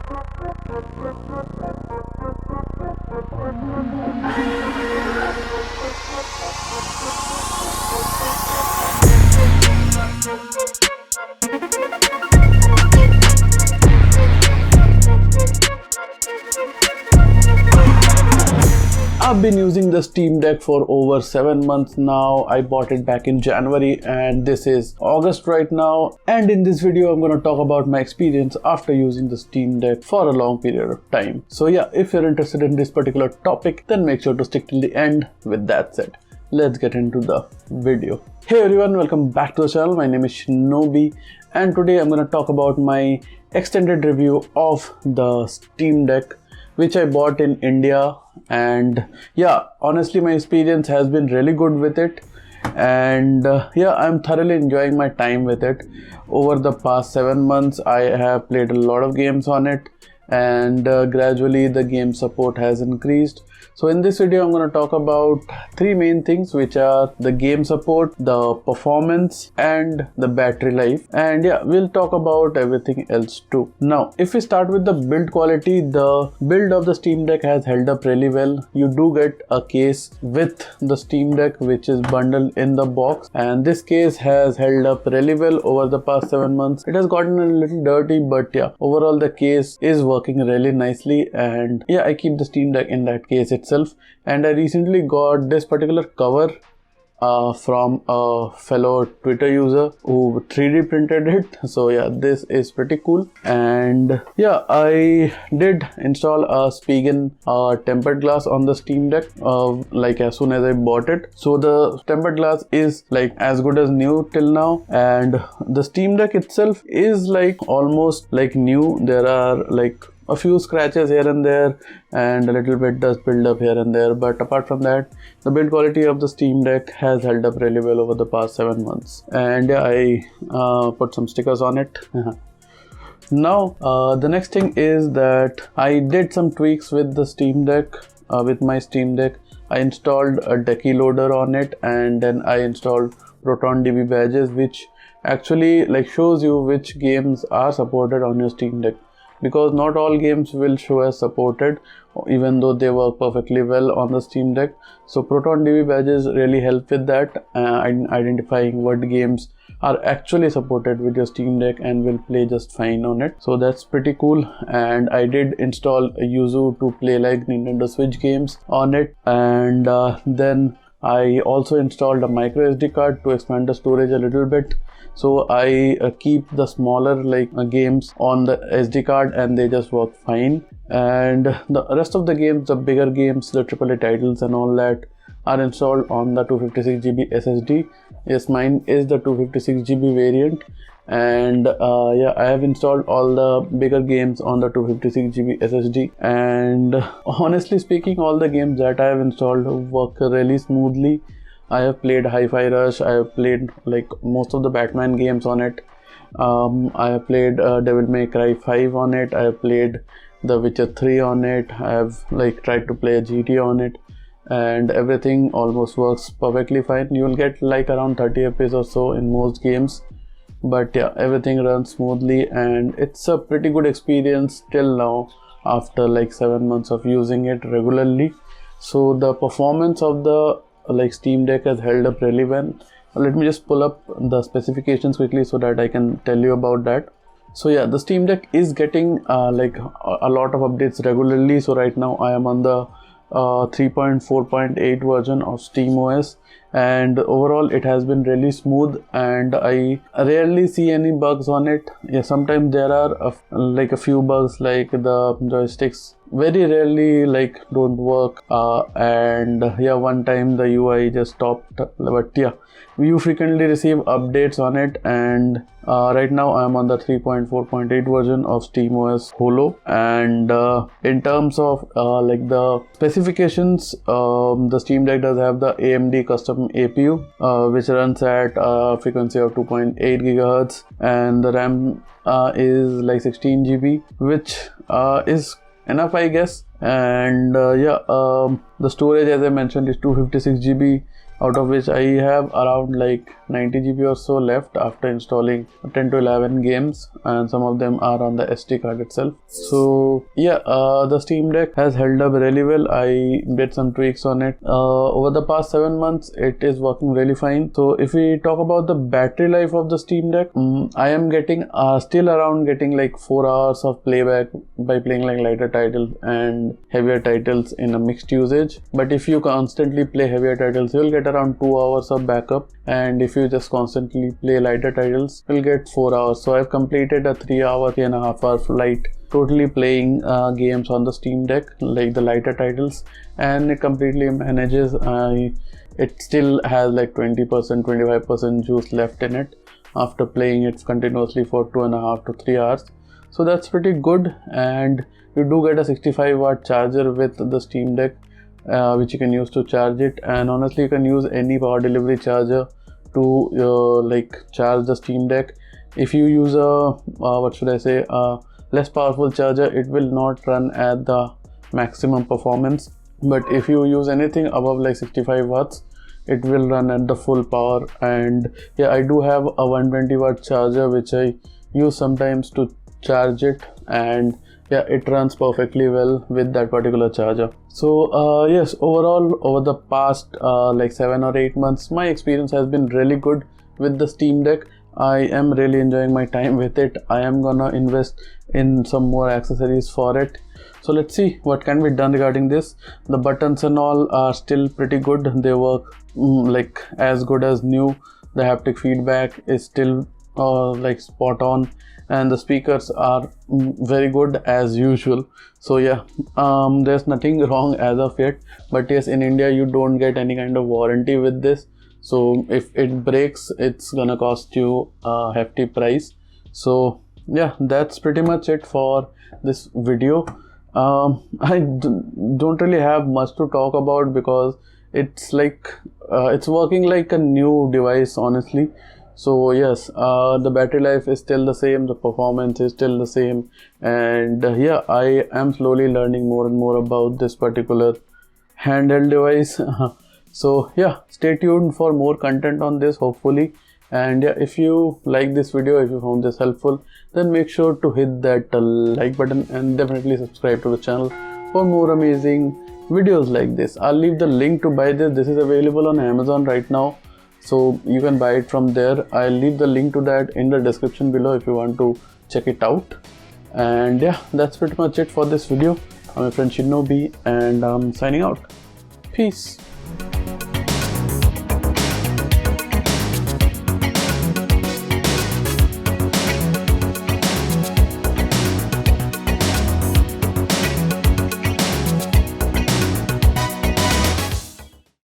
I've been using the Steam Deck for over 7 months now. I bought it back in January and this is August right now. And in this video, I'm going to talk about my experience after using the Steam Deck for a long period of time. So yeah, if you're interested in this particular topic, then make sure to stick till the end. With that said, let's get into the video. Hey everyone, welcome back to the channel. My name is Shinobi and today I'm going to talk about my extended review of the Steam Deck, which I bought in India. And yeah, honestly my experience has been really good with it, and yeah, I'm thoroughly enjoying my time with it. Over the past 7 months I have played a lot of games on it, and gradually the game support has increased. So in this video I'm going to talk about three main things, which are the game support, the performance, and the battery life. And yeah, we'll talk about everything else too. Now if we start with the build quality, the build of the Steam Deck has held up really well. You do get a case with the Steam Deck which is bundled in the box, and this case has held up really well over the past 7 months. It has gotten a little dirty, but yeah, overall the case is working really nicely. And yeah, I keep the Steam Deck in that case itself. And I recently got this particular cover from a fellow Twitter user who 3D printed it. So yeah, this is pretty cool. And yeah, I did install a Spigen tempered glass on the Steam Deck like as soon as I bought it. So the tempered glass is like as good as new till now, and the Steam Deck itself is like almost like new. There are like a few scratches here and there and a little bit dust build up here and there, but apart from that, the build quality of the Steam Deck has held up really well over the past 7 months. And yeah, I put some stickers on it. Now the next thing is that I did some tweaks with the Steam Deck. With my Steam Deck, I installed a Decky loader on it, and then I installed ProtonDB badges, which actually like shows you which games are supported on your Steam Deck, because not all games will show as supported even though they work perfectly well on the Steam Deck. So ProtonDB badges really help with that, identifying what games are actually supported with your Steam Deck and will play just fine on it. So that's pretty cool. And I did install a Yuzu to play like Nintendo Switch games on it, and then I also installed a micro SD card to expand the storage a little bit. So I keep the smaller games on the SD card and they just work fine. And the rest of the games, the bigger games, the AAA titles and all that, are installed on the 256GB SSD. Yes, mine is the 256GB variant. And yeah, I have installed all the bigger games on the 256GB SSD, and honestly speaking, all the games that I have installed work really smoothly. I have played Hi-Fi Rush, I have played like most of the Batman games on it. I have played Devil May Cry 5 on it. I have played The Witcher 3 on it. I have like tried to play a GTA on it, and everything almost works perfectly fine. You will get like around 30 FPS or so in most games, but yeah, everything runs smoothly and it's a pretty good experience till now after like 7 months of using it regularly. So the performance of the Steam Deck has held up really well. Let me just pull up the specifications quickly so that I can tell you about that. So yeah, the Steam Deck is getting like a lot of updates regularly. So right now I am on the 3.4.8 version of SteamOS, and overall it has been really smooth and I rarely see any bugs on it. Yeah, sometimes there are a few bugs, like the joysticks very rarely don't work, and yeah, one time the UI just stopped. But yeah, you frequently receive updates on it, and right now I am on the 3.4.8 version of SteamOS Holo. And in terms of the specifications, the Steam Deck does have the AMD custom APU, which runs at a frequency of 2.8 GHz, and the RAM is like 16 GB, which is enough, I guess. And yeah, the storage, as I mentioned, is 256 GB, out of which I have around like 90 GB or so left after installing 10 to 11 games, and some of them are on the SD card itself. So yeah, the Steam Deck has held up really well. I did some tweaks on it over the past 7 months. It is working really fine. So if we talk about the battery life of the Steam Deck, I am getting still around getting like 4 hours of playback by playing like lighter titles and heavier titles in a mixed usage. But if you constantly play heavier titles, you'll get around 2 hours of backup, and if you just constantly play lighter titles, you'll get 4 hours. So I've completed a 3.5 hour flight totally playing games on the Steam Deck, like the lighter titles, and it completely manages. It still has like 20% 25% juice left in it after playing it continuously for 2.5 to 3 hours. So that's pretty good, and you do get a 65-watt charger with the Steam Deck, which you can use to charge it. And honestly, you can use any power delivery charger to like charge the Steam Deck. If you use a less powerful charger, it will not run at the maximum performance, but if you use anything above like 65 watts, it will run at the full power. And yeah, I do have a 120-watt charger which I use sometimes to charge it, and yeah, it runs perfectly well with that particular charger. So yes, overall over the past like 7 or 8 months, my experience has been really good with the Steam Deck. I am really enjoying my time with it. I am gonna invest in some more accessories for it. So let's see what can be done regarding this. The buttons and all are still pretty good. They work like as good as new. The haptic feedback is still like spot on, and the speakers are very good as usual. So yeah, there's nothing wrong as of yet. But yes, in India you don't get any kind of warranty with this. So if it breaks, it's gonna cost you a hefty price. So yeah, that's pretty much it for this video. I don't really have much to talk about because it's like it's working like a new device, honestly. So yes, the battery life is still the same, the performance is still the same, and yeah, I am slowly learning more and more about this particular handheld device. So yeah, stay tuned for more content on this, hopefully. And yeah, if you like this video, if you found this helpful, then make sure to hit that like button, and definitely subscribe to the channel for more amazing videos like this. I'll leave the link to buy this. This is available on Amazon right now, so you can buy it from there. I'll leave the link to that in the description below if you want to check it out. And yeah, that's pretty much it for this video. I'm your friend Shinobi, and I'm signing out. Peace.